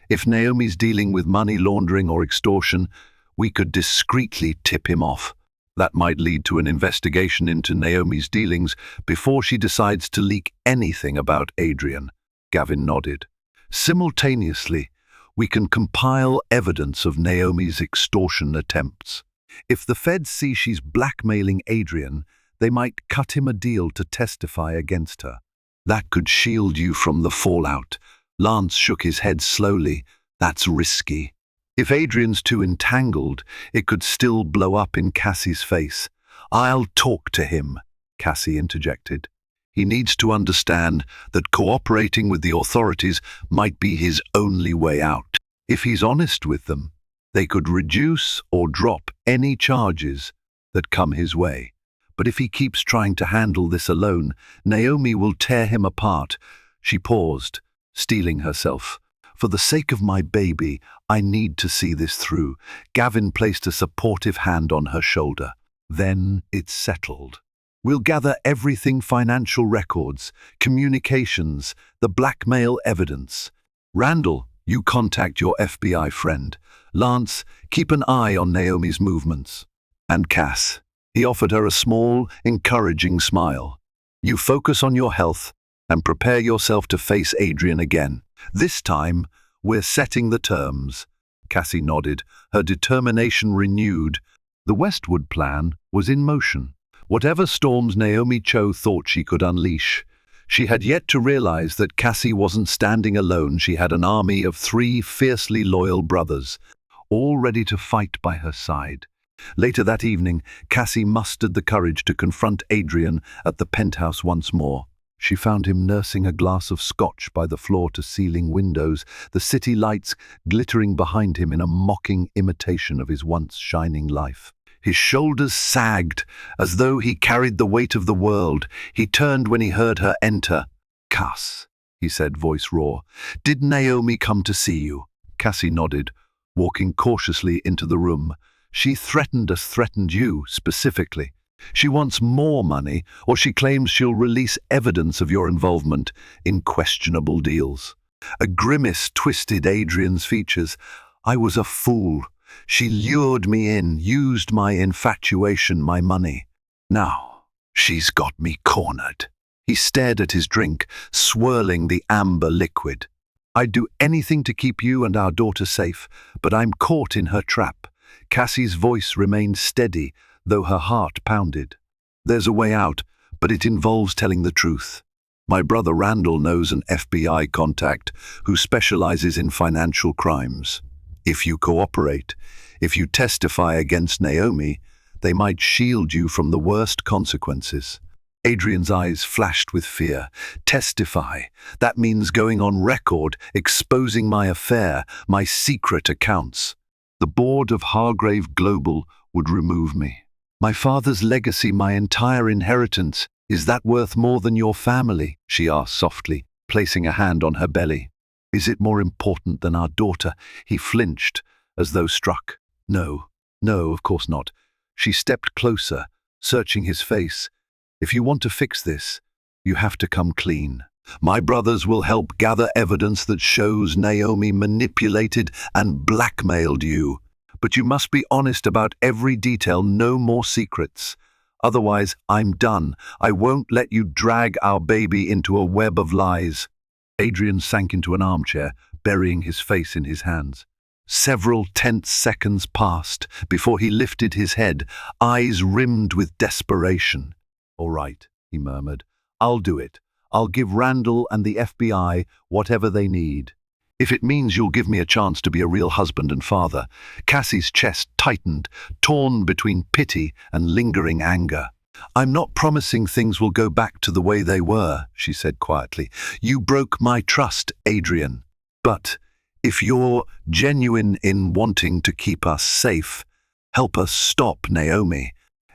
If Naomi's dealing with money laundering or extortion, we could discreetly tip him off. That might lead to an investigation into Naomi's dealings before she decides to leak anything about Adrian. Gavin nodded. Simultaneously, we can compile evidence of Naomi's extortion attempts. If the feds see she's blackmailing Adrian, they might cut him a deal to testify against her. That could shield you from the fallout. Lance shook his head slowly. That's risky. If Adrian's too entangled, it could still blow up in Cassie's face. I'll talk to him, Cassie interjected. He needs to understand that cooperating with the authorities might be his only way out. If he's honest with them, they could reduce or drop any charges that come his way. But if he keeps trying to handle this alone, Naomi will tear him apart. She paused, steeling herself. For the sake of my baby, I need to see this through. Gavin placed a supportive hand on her shoulder. Then it's settled. We'll gather everything: financial records, communications, the blackmail evidence. Randall, you contact your FBI friend. Lance, keep an eye on Naomi's movements. And Cass, he offered her a small, encouraging smile. You focus on your health and prepare yourself to face Adrian again. This time, we're setting the terms. Cassie nodded, her determination renewed. The Westwood plan was in motion. Whatever storms Naomi Cho thought she could unleash, she had yet to realize that Cassie wasn't standing alone. She had an army of 3 fiercely loyal brothers, all ready to fight by her side. Later that evening, Cassie mustered the courage to confront Adrian at the penthouse once more. She found him nursing a glass of scotch by the floor-to-ceiling windows, the city lights glittering behind him in a mocking imitation of his once shining life. His shoulders sagged, as though he carried the weight of the world. He turned when he heard her enter. Cass, he said, voice raw. Did Naomi come to see you? Cassie nodded, walking cautiously into the room. She threatened us, threatened you, specifically. She wants more money, or she claims she'll release evidence of your involvement in questionable deals. A grimace twisted Adrian's features. I was a fool. She lured me in, used my infatuation, my money. Now, she's got me cornered. He stared at his drink, swirling the amber liquid. I'd do anything to keep you and our daughter safe, but I'm caught in her trap. Cassie's voice remained steady, though her heart pounded. There's a way out, but it involves telling the truth. My brother Randall knows an FBI contact who specializes in financial crimes. If you cooperate, if you testify against Naomi, they might shield you from the worst consequences. Adrian's eyes flashed with fear. Testify. That means going on record, exposing my affair, my secret accounts. The board of Hargrave Global would remove me. My father's legacy, my entire inheritance, is that worth more than your family? She asked softly, placing a hand on her belly. Is it more important than our daughter? He flinched, as though struck. No, of course not. She stepped closer, searching his face. If you want to fix this, you have to come clean. My brothers will help gather evidence that shows Naomi manipulated and blackmailed you. But you must be honest about every detail, no more secrets. Otherwise, I'm done. I won't let you drag our baby into a web of lies. Adrian sank into an armchair, burying his face in his hands. Several tense seconds passed before he lifted his head, eyes rimmed with desperation. "All right," he murmured. "I'll do it. I'll give Randall and the FBI whatever they need. If it means you'll give me a chance to be a real husband and father." Cassie's chest tightened, torn between pity and lingering anger. "I'm not promising things will go back to the way they were," she said quietly. "You broke my trust, Adrian. But if you're genuine in wanting to keep us safe, help us stop Naomi."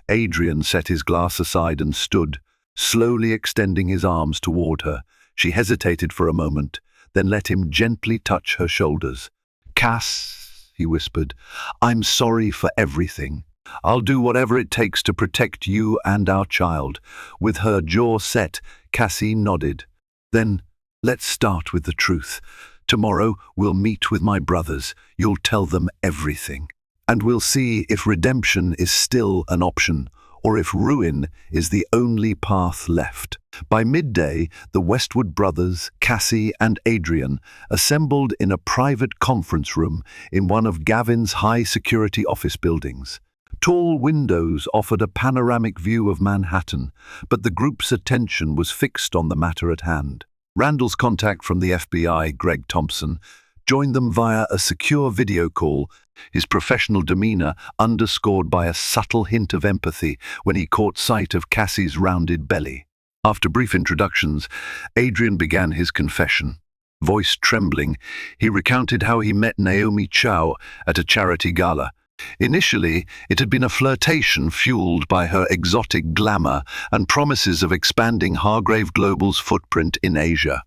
Adrian set his glass aside and stood, slowly extending his arms toward her. She hesitated for a moment, then let him gently touch her shoulders. "Cass," he whispered, "I'm sorry for everything. I'll do whatever it takes to protect you and our child." With her jaw set, Cassie nodded. "Then let's start with the truth. Tomorrow we'll meet with my brothers. You'll tell them everything. And we'll see if redemption is still an option, or if ruin is the only path left." By midday, the Westwood brothers, Cassie and Adrian, assembled in a private conference room in one of Gavin's high-security office buildings. Tall windows offered a panoramic view of Manhattan, but the group's attention was fixed on the matter at hand. Randall's contact from the FBI, Greg Thompson, joined them via a secure video call, his professional demeanor underscored by a subtle hint of empathy when he caught sight of Cassie's rounded belly. After brief introductions, Adrian began his confession. Voice trembling, he recounted how he met Naomi Chow at a charity gala. Initially, it had been a flirtation fueled by her exotic glamour and promises of expanding Hargrave Global's footprint in Asia.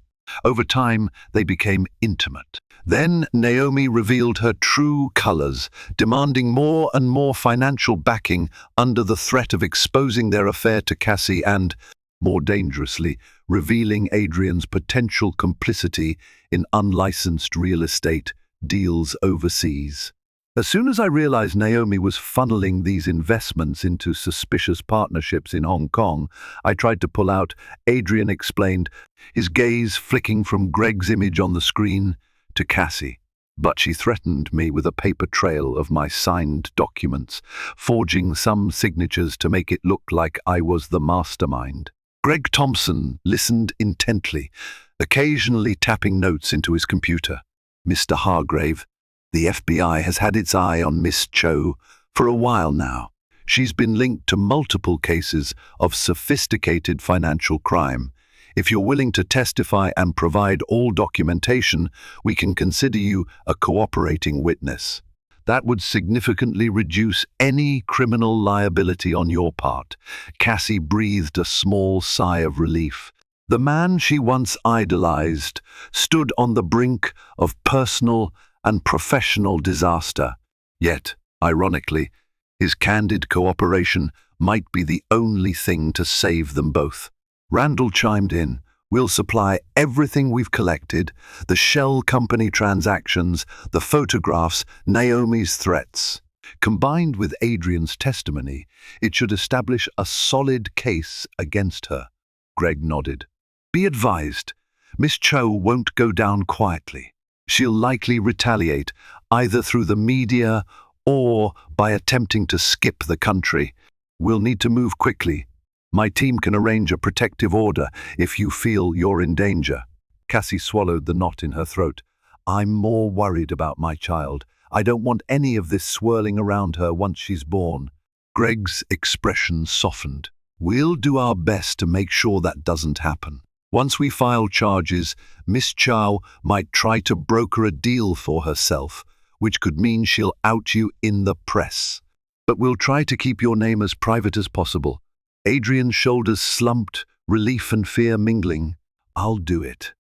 Over time, they became intimate. Then Naomi revealed her true colors, demanding more and more financial backing under the threat of exposing their affair to Cassie and, more dangerously, revealing Adrian's potential complicity in unlicensed real estate deals overseas. "As soon as I realized Naomi was funneling these investments into suspicious partnerships in Hong Kong, I tried to pull out," Adrian explained, his gaze flicking from Greg's image on the screen to Cassie. "But she threatened me with a paper trail of my signed documents, forging some signatures to make it look like I was the mastermind." Greg Thompson listened intently, occasionally tapping notes into his computer. "Mr. Hargrave, the FBI has had its eye on Miss Cho for a while now. She's been linked to multiple cases of sophisticated financial crime. If you're willing to testify and provide all documentation, we can consider you a cooperating witness. That would significantly reduce any criminal liability on your part." Cassie breathed a small sigh of relief. The man she once idolized stood on the brink of personal and professional disaster. Yet, ironically, his candid cooperation might be the only thing to save them both. Randall chimed in. "We'll supply everything we've collected, the shell company transactions, the photographs, Naomi's threats. Combined with Adrian's testimony, it should establish a solid case against her." Greg nodded. "Be advised, Miss Cho won't go down quietly. She'll likely retaliate, either through the media or by attempting to skip the country. We'll need to move quickly. My team can arrange a protective order if you feel you're in danger." Cassie swallowed the knot in her throat. "I'm more worried about my child. I don't want any of this swirling around her once she's born." Greg's expression softened. "We'll do our best to make sure that doesn't happen. Once we file charges, Miss Chow might try to broker a deal for herself, which could mean she'll out you in the press. But we'll try to keep your name as private as possible." Adrian's shoulders slumped, relief and fear mingling. "I'll do it.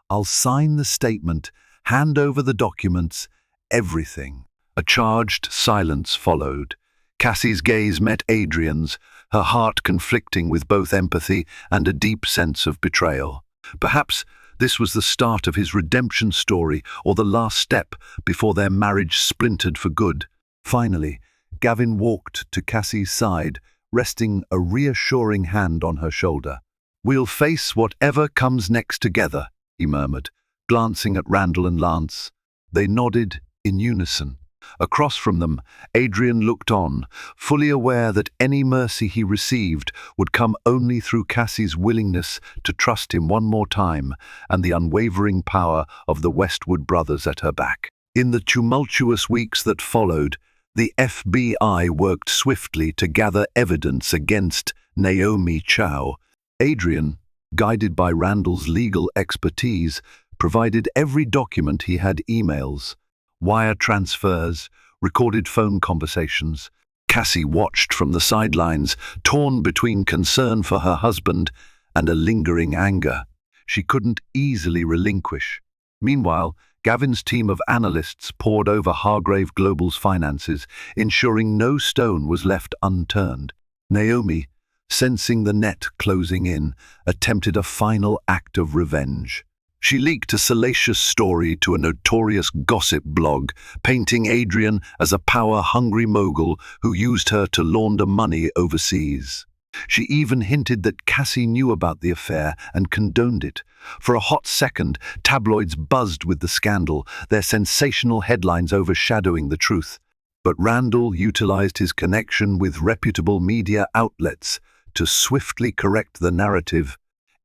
I'll sign the statement, hand over the documents, everything." A charged silence followed. Cassie's gaze met Adrian's, her heart conflicting with both empathy and a deep sense of betrayal. Perhaps this was the start of his redemption story, or the last step before their marriage splintered for good. Finally, Gavin walked to Cassie's side, resting a reassuring hand on her shoulder. "We'll face whatever comes next together," he murmured, glancing at Randall and Lance. They nodded in unison. Across from them, Adrian looked on, fully aware that any mercy he received would come only through Cassie's willingness to trust him one more time and the unwavering power of the Westwood brothers at her back. In the tumultuous weeks that followed, the FBI worked swiftly to gather evidence against Naomi Chow. Adrian, guided by Randall's legal expertise, provided every document he had: emails, wire transfers, recorded phone conversations. Cassie watched from the sidelines, torn between concern for her husband and a lingering anger she couldn't easily relinquish. Meanwhile, Gavin's team of analysts pored over Hargrave Global's finances, ensuring no stone was left unturned. Naomi, sensing the net closing in, attempted a final act of revenge. She leaked a salacious story to a notorious gossip blog, painting Adrian as a power-hungry mogul who used her to launder money overseas. She even hinted that Cassie knew about the affair and condoned it. For a hot second, tabloids buzzed with the scandal, their sensational headlines overshadowing the truth. But Randall utilized his connection with reputable media outlets to swiftly correct the narrative,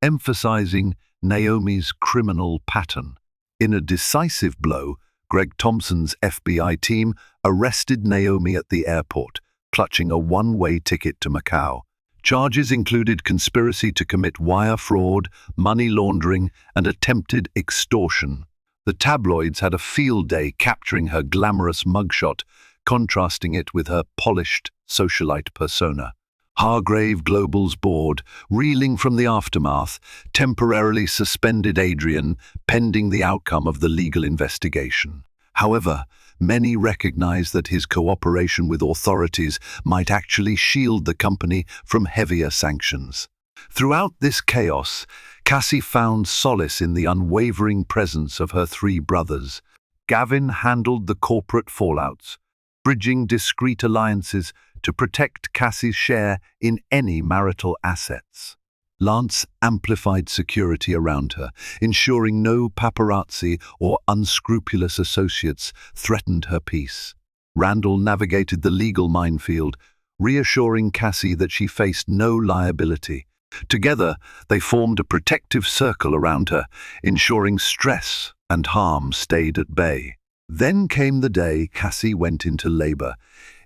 emphasizing Naomi's criminal pattern. In a decisive blow, Greg Thompson's FBI team arrested Naomi at the airport, clutching a one-way ticket to Macau. Charges included conspiracy to commit wire fraud, money laundering, and attempted extortion. The tabloids had a field day capturing her glamorous mugshot, contrasting it with her polished socialite persona. Hargrave Global's board, reeling from the aftermath, temporarily suspended Adrian pending the outcome of the legal investigation. However, many recognized that his cooperation with authorities might actually shield the company from heavier sanctions. Throughout this chaos, Cassie found solace in the unwavering presence of her three brothers. Gavin handled the corporate fallouts, bridging discreet alliances to protect Cassie's share in any marital assets. Lance amplified security around her, ensuring no paparazzi or unscrupulous associates threatened her peace. Randall navigated the legal minefield, reassuring Cassie that she faced no liability. Together, they formed a protective circle around her, ensuring stress and harm stayed at bay. Then came the day Cassie went into labor.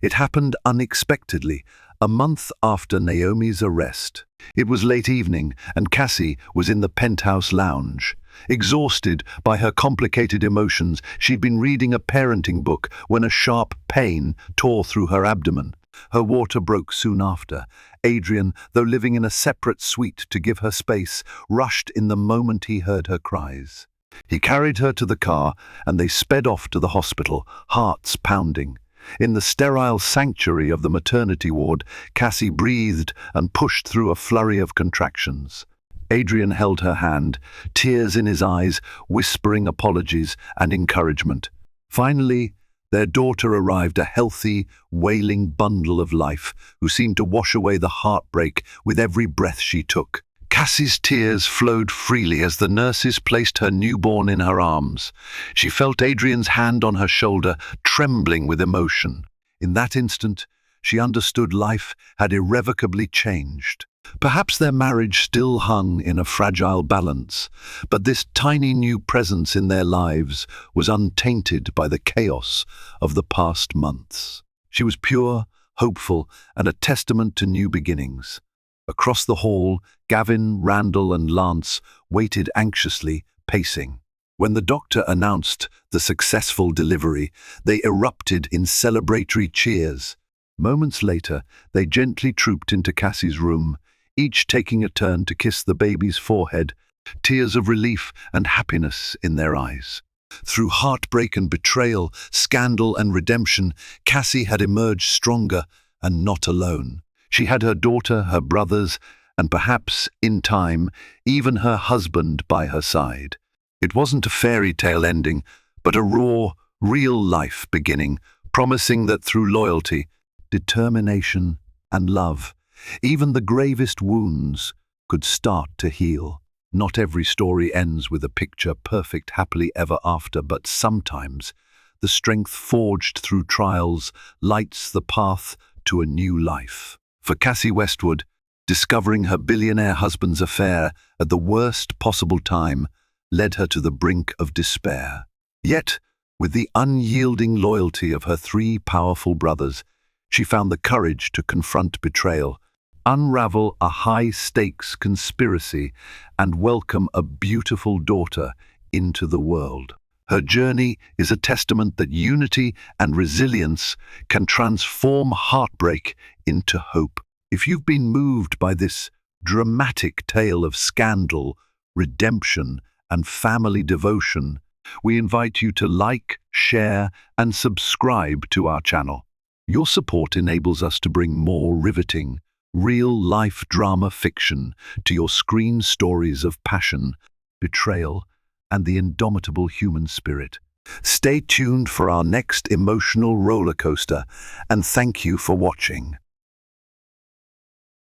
It happened unexpectedly, a month after Naomi's arrest. It was late evening, and Cassie was in the penthouse lounge. Exhausted by her complicated emotions, she'd been reading a parenting book when a sharp pain tore through her abdomen. Her water broke soon after. Adrian, though living in a separate suite to give her space, rushed in the moment he heard her cries. He carried her to the car, and they sped off to the hospital, hearts pounding. In the sterile sanctuary of the maternity ward, Cassie breathed and pushed through a flurry of contractions. Adrian held her hand, tears in his eyes, whispering apologies and encouragement. Finally, their daughter arrived, a healthy, wailing bundle of life, who seemed to wash away the heartbreak with every breath she took. Cassie's tears flowed freely as the nurses placed her newborn in her arms. She felt Adrian's hand on her shoulder, trembling with emotion. In that instant, she understood life had irrevocably changed. Perhaps their marriage still hung in a fragile balance, but this tiny new presence in their lives was untainted by the chaos of the past months. She was pure, hopeful, and a testament to new beginnings. Across the hall, Gavin, Randall, and Lance waited anxiously, pacing. When the doctor announced the successful delivery, they erupted in celebratory cheers. Moments later, they gently trooped into Cassie's room, each taking a turn to kiss the baby's forehead, tears of relief and happiness in their eyes. Through heartbreak and betrayal, scandal and redemption, Cassie had emerged stronger and not alone. She had her daughter, her brothers, and perhaps, in time, even her husband by her side. It wasn't a fairy tale ending, but a raw, real life beginning, promising that through loyalty, determination, and love, even the gravest wounds could start to heal. Not every story ends with a picture perfect happily ever after, but sometimes the strength forged through trials lights the path to a new life. For Cassie Westwood, discovering her billionaire husband's affair at the worst possible time led her to the brink of despair. Yet, with the unyielding loyalty of her three powerful brothers, she found the courage to confront betrayal, unravel a high-stakes conspiracy, and welcome a beautiful daughter into the world. Her journey is a testament that unity and resilience can transform heartbreak into hope. If you've been moved by this dramatic tale of scandal, redemption, and family devotion, we invite you to like, share, and subscribe to our channel. Your support enables us to bring more riveting, real-life drama fiction to your screen stories of passion, betrayal, and the indomitable human spirit. Stay tuned for our next emotional roller coaster, and thank you for watching.